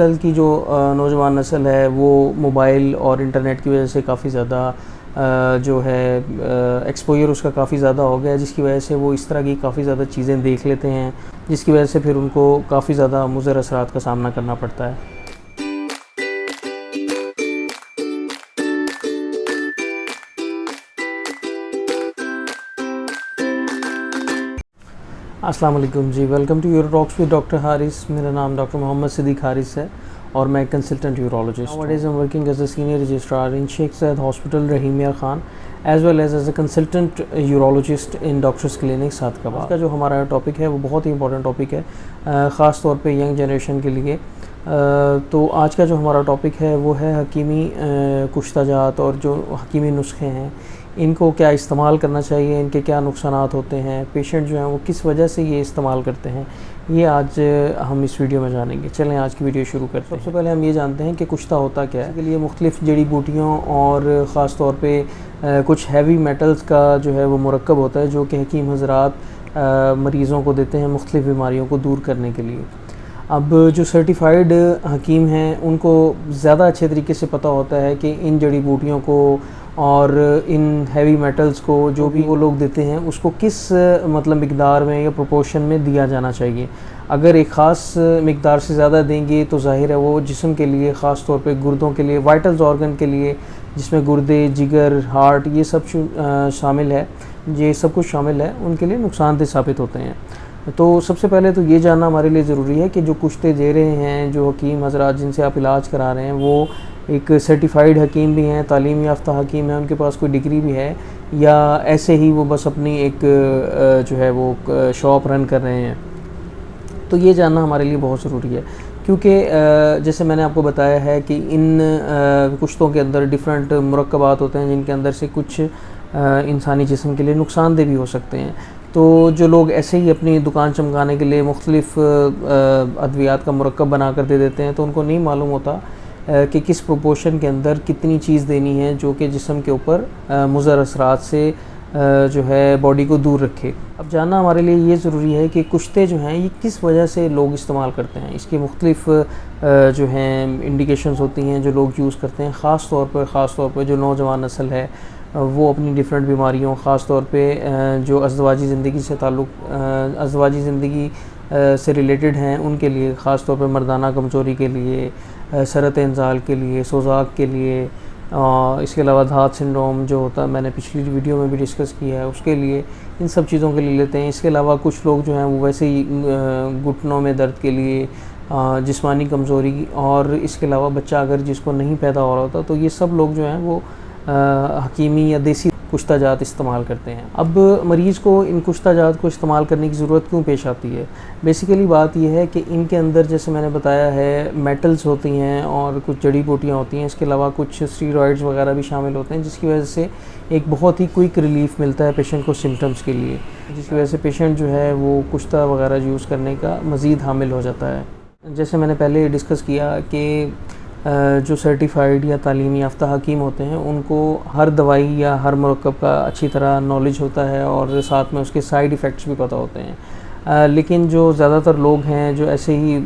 कल की जो नौजवान नस्ल है वो मोबाइल और इंटरनेट की वजह से काफ़ी ज़्यादा जो है एक्सपोजर उसका काफ़ी ज़्यादा हो गया है, जिसकी वजह से वो इस तरह की काफ़ी ज़्यादा चीज़ें देख लेते हैं, जिसकी वजह से फिर उनको काफ़ी ज़्यादा मुज़र असरात का सामना करना पड़ता है। अस्सलाम वालेकुम जी, welcome to uro talks with doctor Haris. मेरा नाम डॉक्टर मोहम्मद सिद्दीक हारिस है और मैं कंसल्टेंट यूरोलॉजिस्ट हूँ। Nowadays I'm working as a senior registrar in Sheikh Zayed Hospital Rahimia Khan as well as a consultant urologist in Doctors Clinic Sadiqabad. आज का जो हमारा टॉपिक है वो बहुत ही इंपॉर्टेंट टॉपिक है, ख़ास तौर पे यंग जनरेशन के लिए। तो आज का जो हमारा टॉपिक है वो है हकीमी कुश्ताजात और जो हकीमी नुस्खे हैं इनको क्या इस्तेमाल करना चाहिए, इनके क्या नुकसानात होते हैं, पेशेंट जो हैं वो किस वजह से ये इस्तेमाल करते हैं, ये आज हम इस वीडियो में जानेंगे। चलें आज की वीडियो शुरू करते हैं। सबसे पहले हम ये जानते हैं कि कुश्ता होता क्या है। इसके लिए मुख्तलिफ़ जड़ी बूटियों और ख़ास तौर पे कुछ हैवी मेटल्स का जो है वो मुरक्कब होता है जो कि हकीम हज़रात मरीज़ों को देते हैं मुख्तलिफ़ बीमारियों को दूर करने के लिए। अब जो सर्टिफाइड हकीम हैं उनको ज़्यादा अच्छे तरीके से पता होता है कि इन जड़ी बूटियों को और इन हैवी मेटल्स को जो भी वो लोग देते हैं उसको किस मतलब मिकदार में या प्रोपोर्शन में दिया जाना चाहिए। अगर एक ख़ास मिकदार से ज़्यादा देंगे तो ज़ाहिर है वो जिस्म के लिए, ख़ास तौर पे गुर्दों के लिए, वाइटल्स ऑर्गन के लिए जिसमें गुर्दे, जिगर, हार्ट ये सब शामिल है, ये सब कुछ शामिल है, उनके लिए नुकसानदेह साबित होते हैं। तो सबसे पहले तो ये जानना हमारे लिए ज़रूरी है कि जो कुश्ते दे रहे हैं, जो हकीम हज़रात जिनसे आप इलाज करा रहे हैं वो एक सर्टिफाइड हकीम भी हैं, तालीम याफ्ता हकीम है, उनके पास कोई डिग्री भी है, या ऐसे ही वो बस अपनी एक जो है वो शॉप रन कर रहे हैं। तो ये जानना हमारे लिए बहुत ज़रूरी है, क्योंकि जैसे मैंने आपको बताया है कि इन कुश्तों के अंदर डिफरेंट मुरक्कबात होते हैं जिनके अंदर से कुछ इंसानी जिस्म के लिए नुकसानदेह भी हो सकते हैं। तो जो लोग ऐसे ही अपनी दुकान चमकाने के लिए मुख्तलिफ़ अद्वियात का मुरक्कब बना कर दे देते हैं तो उनको नहीं मालूम होता कि किस प्रोपोर्शन के अंदर कितनी चीज़ देनी है जो कि जिस्म के ऊपर मुज़र असरात से जो है बॉडी को दूर रखे। अब जानना हमारे लिए ये ज़रूरी है कि कुश्ते जो हैं ये किस वजह से लोग इस्तेमाल करते हैं। इसकी मुख्तलिफ़ जो हैं इंडिकेशंस होती हैं जो लोग यूज़ करते हैं। ख़ास तौर पर जो नौजवान नस्ल है वो अपनी डिफरेंट बीमारियों, ख़ास तौर पे जो अज़दवाजी ज़िंदगी से अज़दवाजी ज़िंदगी से रिलेटेड हैं उनके लिए, ख़ास तौर पे मर्दाना कमज़ोरी के लिए, सरत इंज़ाल के लिए, सोज़ाक के लिए, इसके अलावा धात सिंड्रोम जो होता है मैंने पिछली वीडियो में भी डिस्कस किया है उसके लिए, इन सब चीज़ों के लिए लेते हैं। इसके अलावा कुछ लोग जो हैं वो वैसे ही घुटनों में दर्द के लिए, जिस्मानी कमज़ोरी, और इसके अलावा बच्चा अगर जिसको नहीं पैदा हो रहा होता तो ये सब लोग जो हैं वो हकीमी या देसी कुश्ताजात इस्तेमाल करते हैं। अब मरीज़ को इन कुश्ताजात को इस्तेमाल करने की ज़रूरत क्यों पेश आती है? बेसिकली बात यह है कि इनके अंदर जैसे मैंने बताया है मेटल्स होती हैं और कुछ जड़ी बूटियाँ होती हैं, इसके अलावा कुछ स्टीरॉइड्स वगैरह भी शामिल होते हैं जिसकी वजह से एक बहुत ही क्विक रिलीफ मिलता है पेशेंट को सिम्टम्स के लिए, जिसकी वजह से पेशेंट जो है वो कुश्ता वगैरह यूज़ करने का मज़ीद हामिल हो जाता है। जैसे मैंने पहले डिस्कस किया कि जो सर्टिफाइड या तालीम याफ्ता हकीम होते हैं उनको हर दवाई या हर मुरक्कब का अच्छी तरह नॉलेज होता है और साथ में उसके साइड इफ़ेक्ट्स भी पता होते हैं। लेकिन जो ज़्यादातर लोग हैं जो ऐसे ही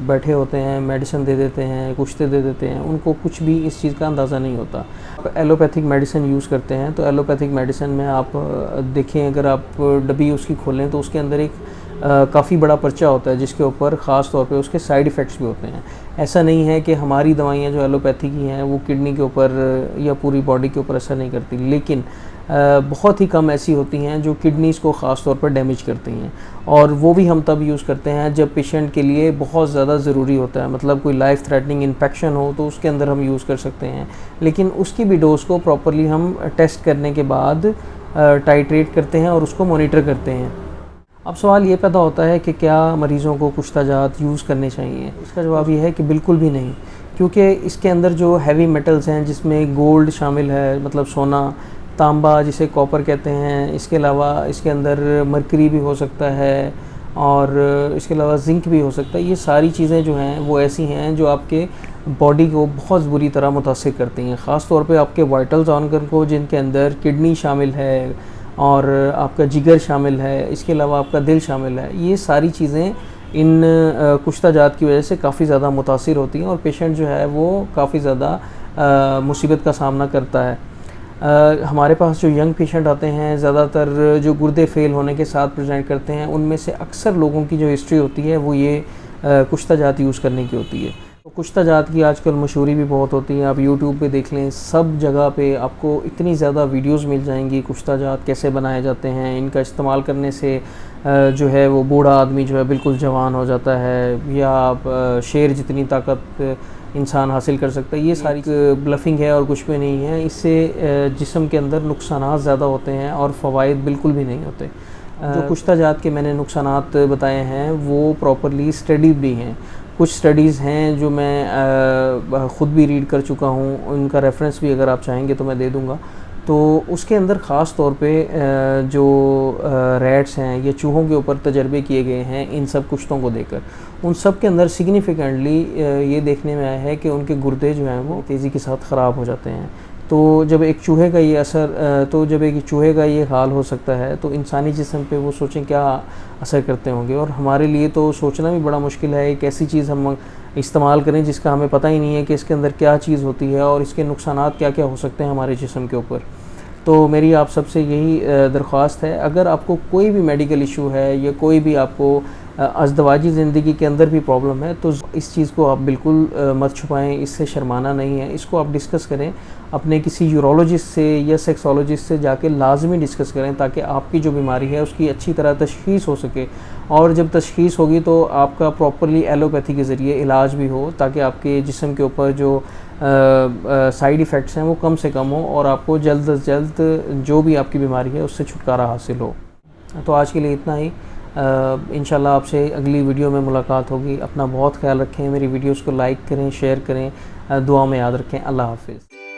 बैठे होते हैं, मेडिसिन दे देते हैं, कुश्ते दे देते हैं, उनको कुछ भी इस चीज़ का अंदाज़ा नहीं होता। एलोपैथिक मेडिसिन यूज़ करते हैं तो एलोपैथिक मेडिसिन में आप देखें, अगर आप डब्बी उसकी खोलें तो उसके अंदर एक काफ़ी बड़ा पर्चा होता है जिसके ऊपर ख़ास तौर पे उसके साइड इफ़ेक्ट्स भी होते हैं। ऐसा नहीं है कि हमारी दवाइयाँ जो एलोपैथी की हैं वो किडनी के ऊपर या पूरी बॉडी के ऊपर असर नहीं करती, लेकिन बहुत ही कम ऐसी होती हैं जो किडनीज़ को ख़ास तौर पर डैमेज करती हैं, और वो भी हम तब यूज़ करते हैं जब पेशेंट के लिए बहुत ज़्यादा ज़रूरी होता है, मतलब कोई लाइफ थ्रेटनिंग इन्फेक्शन हो तो उसके अंदर हम यूज़ कर सकते हैं, लेकिन उसकी भी डोज़ को प्रॉपरली हम टेस्ट करने के बाद टाइट्रेट करते हैं और उसको मॉनिटर करते हैं। अब सवाल ये पैदा होता है कि क्या मरीज़ों को कुश्ताजात यूज़ करने चाहिए? इसका जवाब ये है कि बिल्कुल भी नहीं, क्योंकि इसके अंदर जो हैवी मेटल्स हैं जिसमें गोल्ड शामिल है, मतलब सोना, तांबा जिसे कॉपर कहते हैं, इसके अलावा इसके अंदर मरकरी भी हो सकता है और इसके अलावा जिंक भी हो सकता है। ये सारी चीज़ें जो हैं वो ऐसी हैं जो आपके बॉडी को बहुत बुरी तरह मुतासिर करती हैं, ख़ास तौर पे आपके वाइटल्स ऑर्गन को, जिनके अंदर किडनी शामिल है और आपका जिगर शामिल है, इसके अलावा आपका दिल शामिल है। ये सारी चीज़ें इन कुश्ता जात की वजह से काफ़ी ज़्यादा मुतासिर होती हैं और पेशेंट जो है वो काफ़ी ज़्यादा मुसीबत का सामना करता है। हमारे पास जो यंग पेशेंट आते हैं ज़्यादातर जो गुर्दे फेल होने के साथ प्रेजेंट करते हैं, उनमें से अक्सर लोगों की जो हिस्ट्री होती है वो ये कुश्ता जात यूज़ करने की होती है। तो कुश्ता जात की आजकल मशहूरी भी बहुत होती है। आप यूट्यूब पे देख लें, सब जगह पे आपको इतनी ज़्यादा वीडियोस मिल जाएंगी कुश्ता जात कैसे बनाए जाते हैं। इनका इस्तेमाल करने से जो है वो बूढ़ा आदमी जो है बिल्कुल जवान हो जाता है, या आप शेर जितनी ताकत इंसान हासिल कर सकता है। ये सारी ब्लफिंग है और कुछ भी नहीं है। इससे जिस्म के अंदर नुकसानात ज़्यादा होते हैं और फ़वाइद बिल्कुल भी नहीं होते। जो कुश्ता जात के मैंने नुकसानात बताए हैं वो प्रॉपरली स्टडी भी हैं। कुछ स्टडीज़ हैं जो मैं ख़ुद भी रीड कर चुका हूँ, उनका रेफरेंस भी अगर आप चाहेंगे तो मैं दे दूँगा। तो उसके अंदर ख़ास तौर पे जो रैट्स हैं या चूहों के ऊपर तजर्बे किए गए हैं इन सब कुश्तों को देकर, उन सब के अंदर सिग्निफिकेंटली ये देखने में आया है कि उनके गुर्दे जो हैं वो तेज़ी के साथ ख़राब हो जाते हैं। तो जब एक चूहे का ये हाल हो सकता है तो इंसानी जिस्म पे वो सोचें क्या असर करते होंगे। और हमारे लिए तो सोचना भी बड़ा मुश्किल है, एक ऐसी चीज़ हम इस्तेमाल करें जिसका हमें पता ही नहीं है कि इसके अंदर क्या चीज़ होती है और इसके नुकसानात क्या क्या हो सकते हैं हमारे जिस्म के ऊपर। तो मेरी आप सबसे यही दरख्वास्त है, अगर आपको कोई भी मेडिकल इशू है या कोई भी आपको अज़दवाजी ज़िंदगी के अंदर भी प्रॉब्लम है तो इस चीज़ को आप बिल्कुल मत छुपाएं, इससे शर्माना नहीं है। इसको आप डिस्कस करें अपने किसी यूरोलॉजिस्ट से या सेक्सोलॉजिस्ट से जाके लाजमी डिस्कस करें, ताकि आपकी जो बीमारी है उसकी अच्छी तरह तशख़ीस हो सके। और जब तशख़ीस होगी तो आपका प्रॉपरली एलोपैथी के ज़रिए इलाज भी हो, ताकि आपके जिस्म के ऊपर जो साइड इफ़ेक्ट्स हैं वो कम से कम हो और आपको जल्द अज जल्द जो भी आपकी बीमारी है उससे छुटकारा हासिल हो। तो आज के लिए इतना ही। इंशाल्लाह आपसे अगली वीडियो में मुलाकात होगी। अपना बहुत ख्याल रखें, मेरी वीडियोस को लाइक करें, शेयर करें, दुआ में याद रखें। अल्लाह हाफ़िज़।